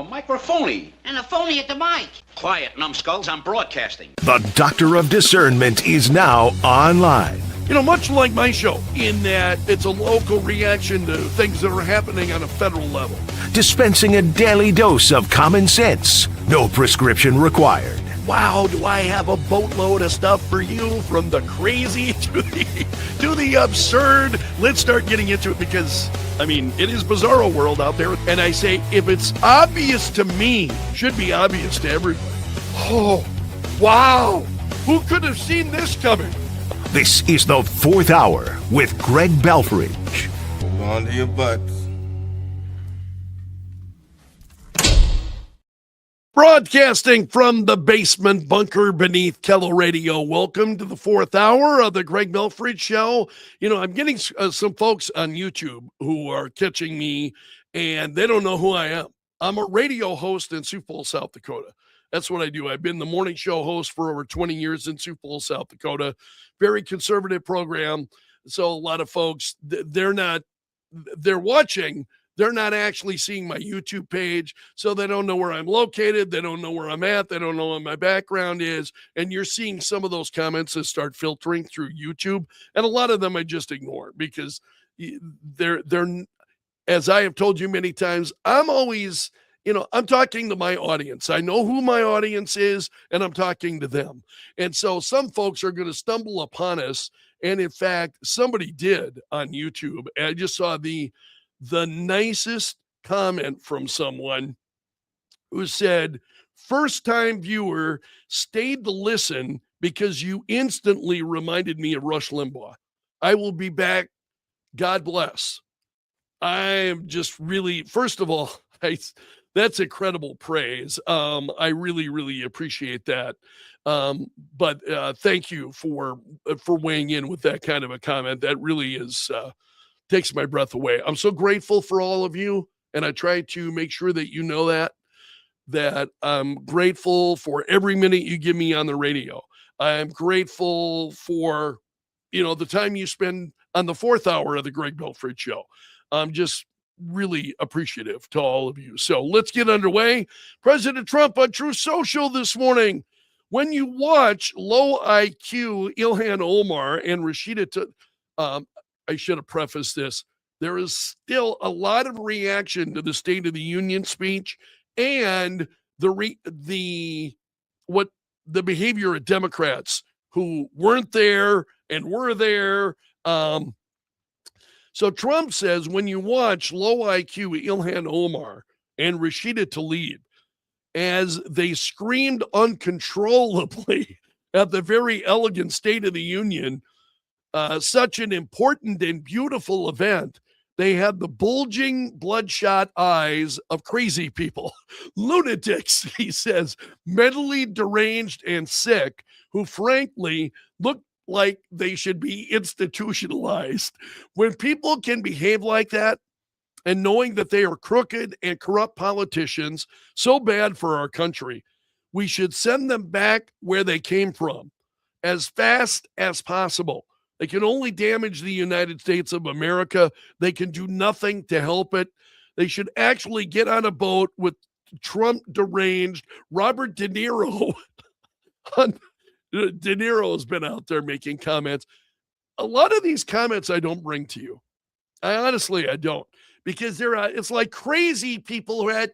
microphony. And a phony at the mic. Quiet, numbskulls, I'm broadcasting. The Doctor of Discernment is now online. You know, much like my show, in that it's a local reaction to things that are happening on a federal level. Dispensing a daily dose of common sense. No prescription required. Wow, do I have a boatload of stuff for you, from the crazy to the absurd. Let's start getting into it because, I mean, it is bizarro world out there. And I say, if it's obvious to me, should be obvious to everybody. Oh, wow. Who could have seen this coming? This is the Fourth Hour with Greg Belfrage. Hold on to your butts. Broadcasting from the basement bunker beneath KELO Radio. Welcome to the Fourth Hour of the Greg Belfrage Show. You know, I'm getting some folks on YouTube who are catching me, and they don't know who I am. I'm a radio host in Sioux Falls, South Dakota. That's what I do. I've been the morning show host for over 20 years in Sioux Falls, South Dakota. Very conservative program. So a lot of folks, they're watching. They're not actually seeing my YouTube page, so they don't know where I'm located. They don't know where I'm at. They don't know what my background is. And you're seeing some of those comments that start filtering through YouTube. And a lot of them I just ignore because they're as I have told you many times, I'm always, I'm talking to my audience. I know who my audience is, and I'm talking to them. And so some folks are going to stumble upon us. And in fact, somebody did on YouTube. And I just saw the nicest comment from someone who said, first-time viewer, stayed to listen because you instantly reminded me of Rush Limbaugh. I will be back. God bless. I am just really, first of all, that's incredible praise. I really, really appreciate that. But thank you for weighing in with that kind of a comment. That really is takes my breath away. I'm so grateful for all of you, and I try to make sure that you know that I'm grateful for every minute you give me on the radio. I'm grateful for, the time you spend on the Fourth Hour of the Greg Belfrage Show. I'm just really appreciative to all of you. So let's get underway. President Trump on Truth Social this morning. When you watch low IQ Ilhan Omar and Rashida I should have prefaced this. There is still a lot of reaction to the State of the Union speech and the behavior of Democrats who weren't there and were there. So Trump says when you watch low IQ Ilhan Omar and Rashida Tlaib as they screamed uncontrollably at the very elegant State of the Union, such an important and beautiful event, they had the bulging, bloodshot eyes of crazy people, lunatics, he says, mentally deranged and sick, who frankly look like they should be institutionalized. When people can behave like that, and knowing that they are crooked and corrupt politicians, so bad for our country, we should send them back where they came from as fast as possible. They can only damage the United States of America. They can do nothing to help it. They should actually get on a boat with Trump deranged Robert De Niro. De Niro has been out there making comments. A lot of these comments I don't bring to you. I don't. Because it's like crazy people who are,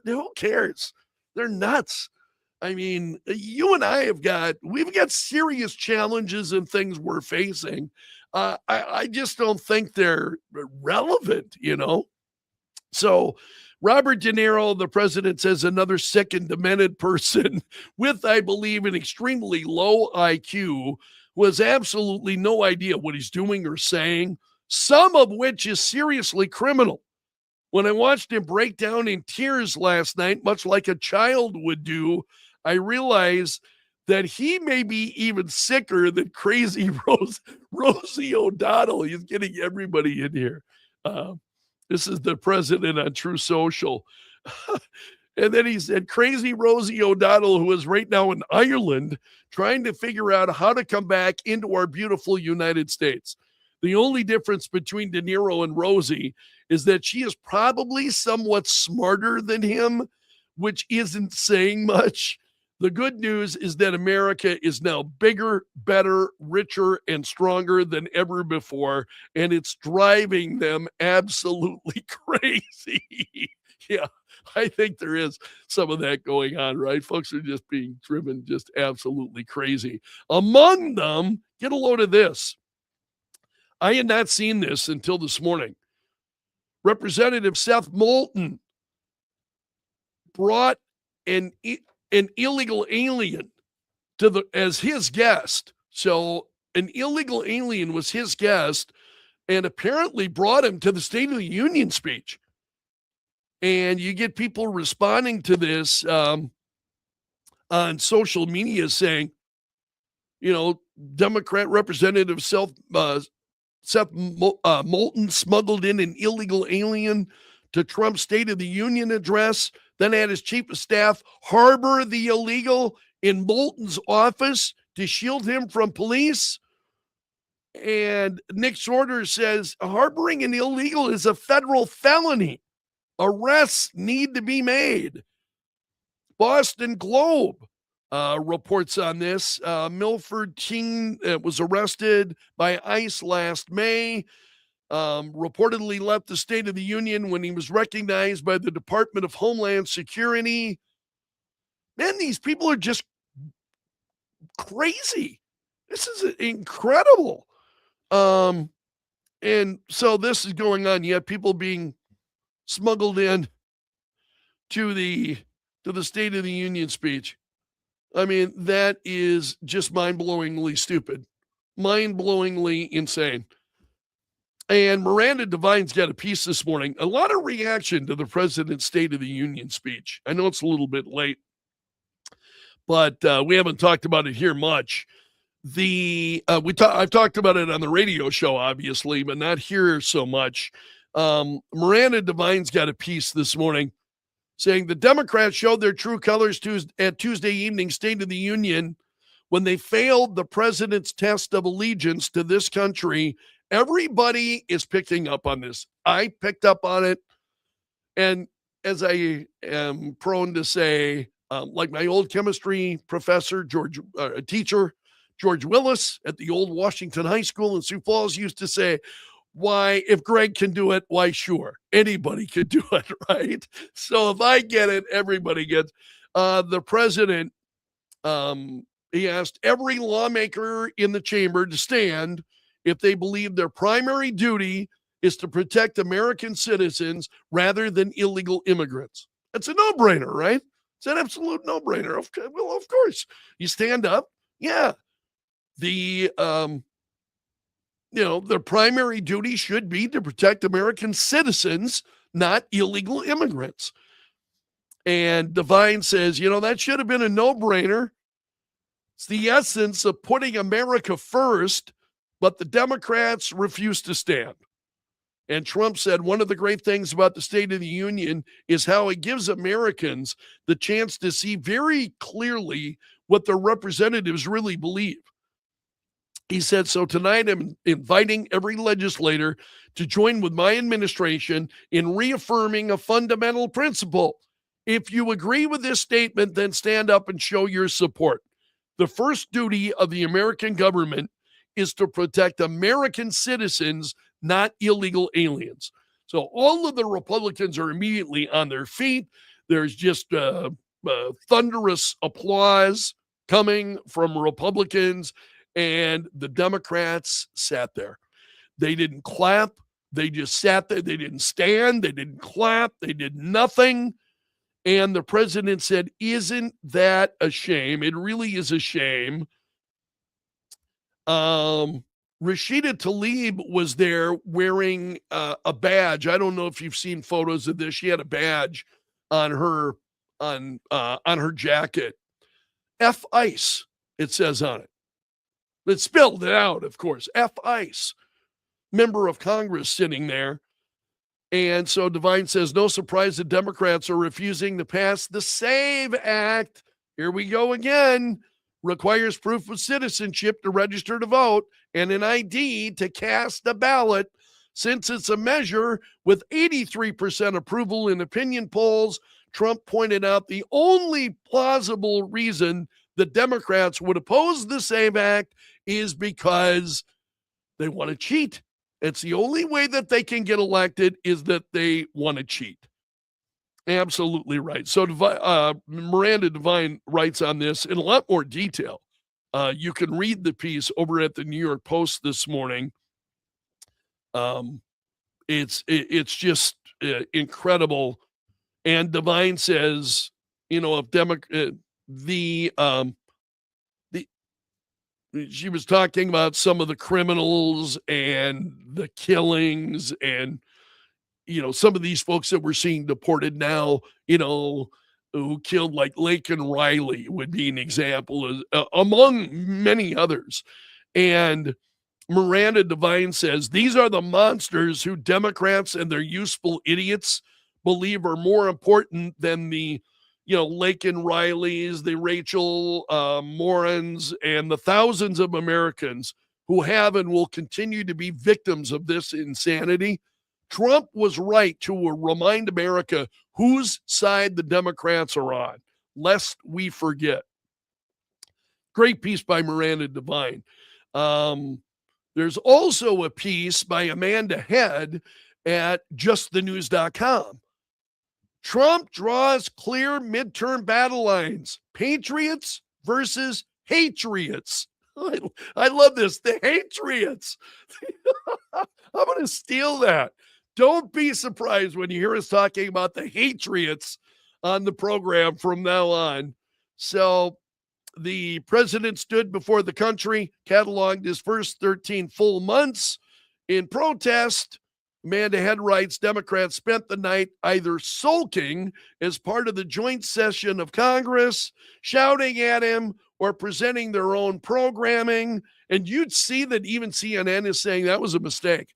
who cares? They're nuts. I mean, you and I we've got serious challenges and things we're facing. I just don't think they're relevant, So Robert De Niro, the president says, another sick and demented person with, I believe, an extremely low IQ who has absolutely no idea what he's doing or saying, some of which is seriously criminal. When I watched him break down in tears last night, much like a child would do, I realized that he may be even sicker than crazy Rosie O'Donnell. He's getting everybody in here. This is the president on True Social. And then he said, crazy Rosie O'Donnell, who is right now in Ireland, trying to figure out how to come back into our beautiful United States. The only difference between De Niro and Rosie is that she is probably somewhat smarter than him, which isn't saying much. The good news is that America is now bigger, better, richer, and stronger than ever before, and it's driving them absolutely crazy. Yeah, I think there is some of that going on, right? Folks are just being driven just absolutely crazy. Among them, get a load of this. I had not seen this until this morning. Representative Seth Moulton brought an illegal alien as his guest. So an illegal alien was his guest and apparently brought him to the State of the Union speech. And you get people responding to this on social media saying, Democrat Representative Seth Moulton smuggled in an illegal alien to Trump's State of the Union address, then had his chief of staff harbor the illegal in Moulton's office to shield him from police. And Nick Sorter says harboring an illegal is a federal felony. Arrests need to be made. Boston Globe reports on this. Milford teen was arrested by ICE last May. Reportedly left the State of the Union when he was recognized by the Department of Homeland Security. Man, these people are just crazy. This is incredible. And so this is going on. You have people being smuggled in to the State of the Union speech. I mean, that is just mind-blowingly stupid, mind-blowingly insane. And Miranda Devine's got a piece this morning. A lot of reaction to the president's State of the Union speech. I know it's a little bit late, but we haven't talked about it here much. I've talked about it on the radio show, obviously, but not here so much. Miranda Devine's got a piece this morning saying the Democrats showed their true colors at Tuesday evening State of the Union when they failed the president's test of allegiance to this country. Everybody is picking up on this. I picked up on it. And as I am prone to say, like my old chemistry professor, teacher, George Willis at the old Washington High School in Sioux Falls used to say, why, if Greg can do it, why, sure, anybody could do it, right? So if I get it, everybody gets. The president, he asked every lawmaker in the chamber to stand if they believe their primary duty is to protect American citizens rather than illegal immigrants. That's a no-brainer, right? It's an absolute no-brainer. Well, of course, you stand up. Yeah. Their primary duty should be to protect American citizens, not illegal immigrants. And Devine says, that should have been a no-brainer. It's the essence of putting America first, but the Democrats refuse to stand. And Trump said one of the great things about the State of the Union is how it gives Americans the chance to see very clearly what their representatives really believe. He said, so tonight I'm inviting every legislator to join with my administration in reaffirming a fundamental principle. If you agree with this statement, then stand up and show your support. The first duty of the American government is to protect American citizens, not illegal aliens. So all of the Republicans are immediately on their feet. There's just thunderous applause coming from Republicans. And the Democrats sat there. They didn't clap. They just sat there. They didn't stand. They didn't clap. They did nothing. And the president said, isn't that a shame? It really is a shame. Rashida Tlaib was there wearing a badge. I don't know if you've seen photos of this. She had a badge on her jacket. F ICE, it says on it. It spelled it out, of course. F ICE, member of Congress sitting there. And so Devine says, no surprise the Democrats are refusing to pass the SAVE Act. Here we go again. requires proof of citizenship to register to vote and an ID to cast a ballot. Since it's a measure with 83% approval in opinion polls, Trump pointed out the only plausible reason the Democrats would oppose the SAVE Act is because they want to cheat. It's the only way that they can get elected is that they want to cheat. Absolutely right. So Miranda Devine writes on this in a lot more detail. You can read the piece over at the New York Post this morning. It's just incredible. And Devine says, if she was talking about some of the criminals and the killings and, some of these folks that we're seeing deported now, who killed like Laken Riley would be an example, among many others. And Miranda Devine says, these are the monsters who Democrats and their useful idiots believe are more important than the, Laken Rileys, the Rachel Morans, and the thousands of Americans who have and will continue to be victims of this insanity. Trump was right to remind America whose side the Democrats are on, lest we forget. Great piece by Miranda Devine. There's also a piece by Amanda Head at justthenews.com. Trump draws clear midterm battle lines. Patriots versus Hatriots. I love this. The Hatriots. I'm going to steal that. Don't be surprised when you hear us talking about the Hatriots on the program from now on. So the president stood before the country, cataloged his first 13 full months in protest. Amanda Head writes, Democrats spent the night either sulking as part of the joint session of Congress, shouting at him, or presenting their own programming. And you'd see that even CNN is saying that was a mistake.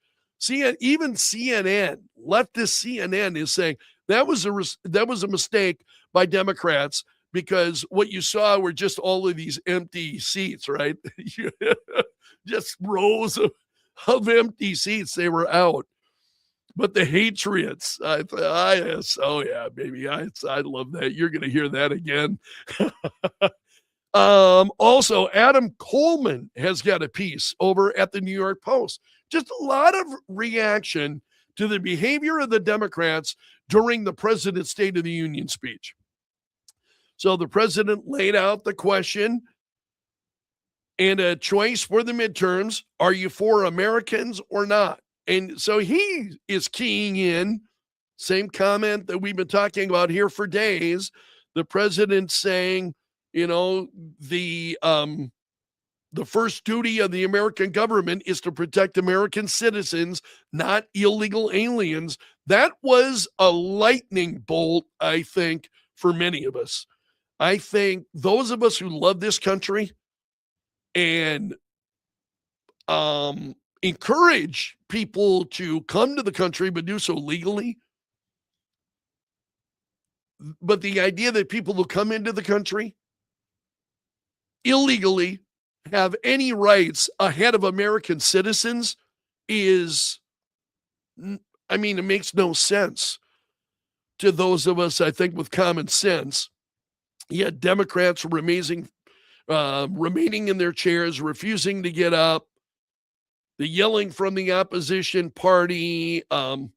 Even CNN, leftist CNN, is saying that was a mistake by Democrats, because what you saw were just all of these empty seats, right? Just rows of empty seats. They were out. But the Hatriots, oh yeah, baby, I love that. You're going to hear that again. Also, Adam Coleman has got a piece over at the New York Post. Just a lot of reaction to the behavior of the Democrats during the president's State of the Union speech. So the president laid out the question and a choice for the midterms. Are you for Americans or not? And so he is keying in, same comment that we've been talking about here for days. The president saying, the first duty of the American government is to protect American citizens, not illegal aliens. That was a lightning bolt, I think, for many of us. I think those of us who love this country and encourage people to come to the country, but do so legally. But the idea that people who come into the country illegally have any rights ahead of American citizens is, it makes no sense to those of us, I think, with common sense. Yet Democrats were remaining in their chairs, refusing to get up. The yelling from the opposition party. And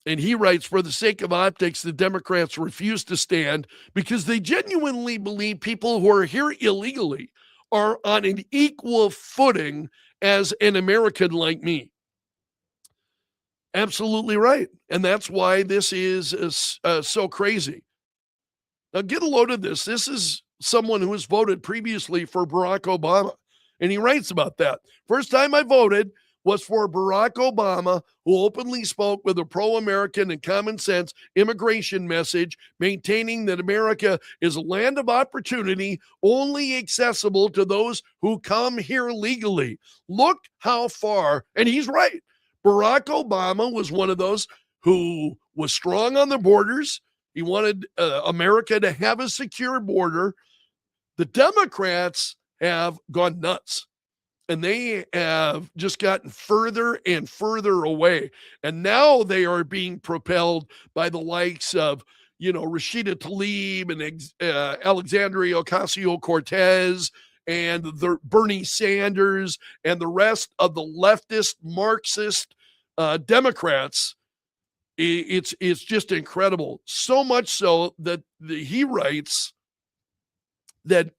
he writes, for the sake of optics, the Democrats refuse to stand because they genuinely believe people who are here illegally are on an equal footing as an American like me. Absolutely right. And that's why this is so crazy. Now, get a load of this. This is someone who has voted previously for Barack Obama. And he writes about that. First time I voted was for Barack Obama, who openly spoke with a pro-American and common sense immigration message, maintaining that America is a land of opportunity, only accessible to those who come here legally. Look how far, and he's right. Barack Obama was one of those who was strong on the borders. He wanted America to have a secure border. The Democrats have gone nuts, and they have just gotten further and further away. And now they are being propelled by the likes of, Rashida Tlaib and Alexandria Ocasio-Cortez and the Bernie Sanders and the rest of the leftist Marxist Democrats. It's just incredible. So much so that he writes that,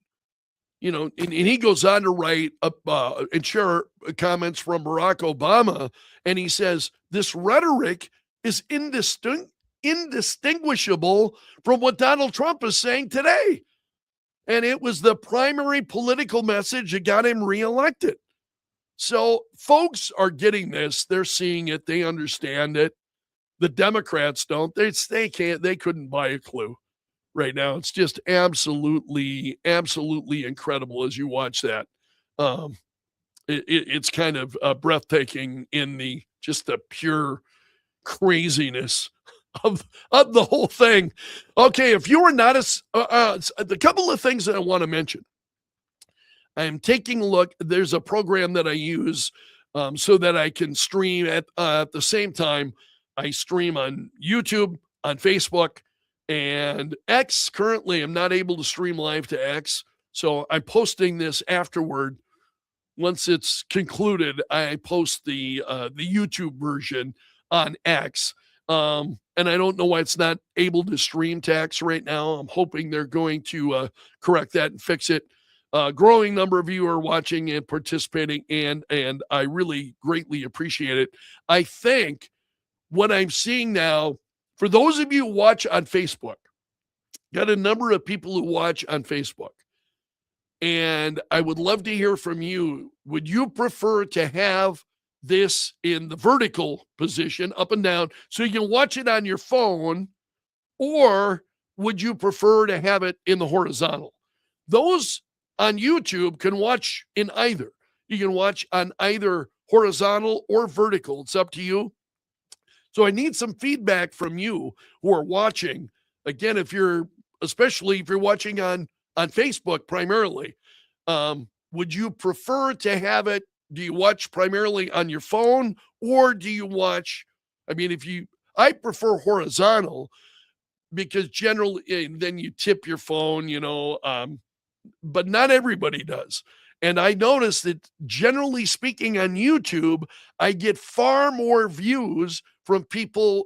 and he goes on to write and share comments from Barack Obama, and he says this rhetoric is indistinguishable from what Donald Trump is saying today. And it was the primary political message that got him reelected. So folks are getting this. They're seeing it. They understand it. The Democrats don't. They can't. They couldn't buy a clue right now. It's just absolutely, absolutely incredible as you watch that. It's kind of breathtaking in the pure craziness of the whole thing. Okay, if you are not the couple of things that I want to mention. I am taking a look. There's a program that I use so that I can stream at the same time. I stream on YouTube, on Facebook, and X. Currently, I'm not able to stream live to X, so I'm posting this afterward. Once it's concluded, I post the YouTube version on X. And I don't know why it's not able to stream to X right now. I'm hoping they're going to correct that and fix it. Growing number of you are watching and participating, and I really greatly appreciate it. I think what I'm seeing now, for those of you who watch on Facebook, got a number of people who watch on Facebook, and I would love to hear from you. Would you prefer to have this in the vertical position, up and down, so you can watch it on your phone, or would you prefer to have it in the horizontal? Those on YouTube can watch in either. You can watch on either horizontal or vertical. It's up to you. So I need some feedback from you who are watching. Again, especially if you're watching on Facebook primarily, would you prefer to have it? Do you watch primarily on your phone, or do you watch? I prefer horizontal because generally then you tip your phone, but not everybody does. And I noticed that generally speaking on YouTube, I get far more views from people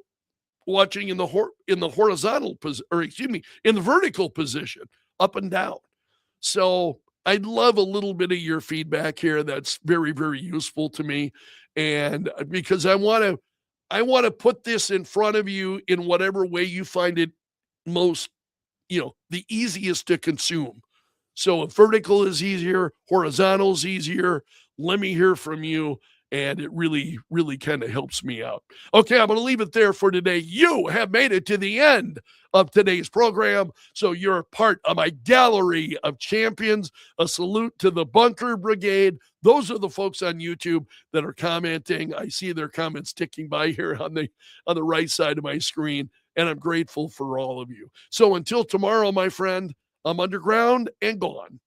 watching in the horizontal position, or in the vertical position, up and down. So I'd love a little bit of your feedback here. That's very, very useful to me. And because I want to put this in front of you in whatever way you find it most, the easiest to consume. So if vertical is easier, horizontal is easier, let me hear from you. And it really, really kind of helps me out. Okay, I'm going to leave it there for today. You have made it to the end of today's program, so you're part of my gallery of champions. A salute to the Bunker Brigade. Those are the folks on YouTube that are commenting. I see their comments ticking by here on the right side of my screen, and I'm grateful for all of you. So until tomorrow, my friend, I'm underground and gone.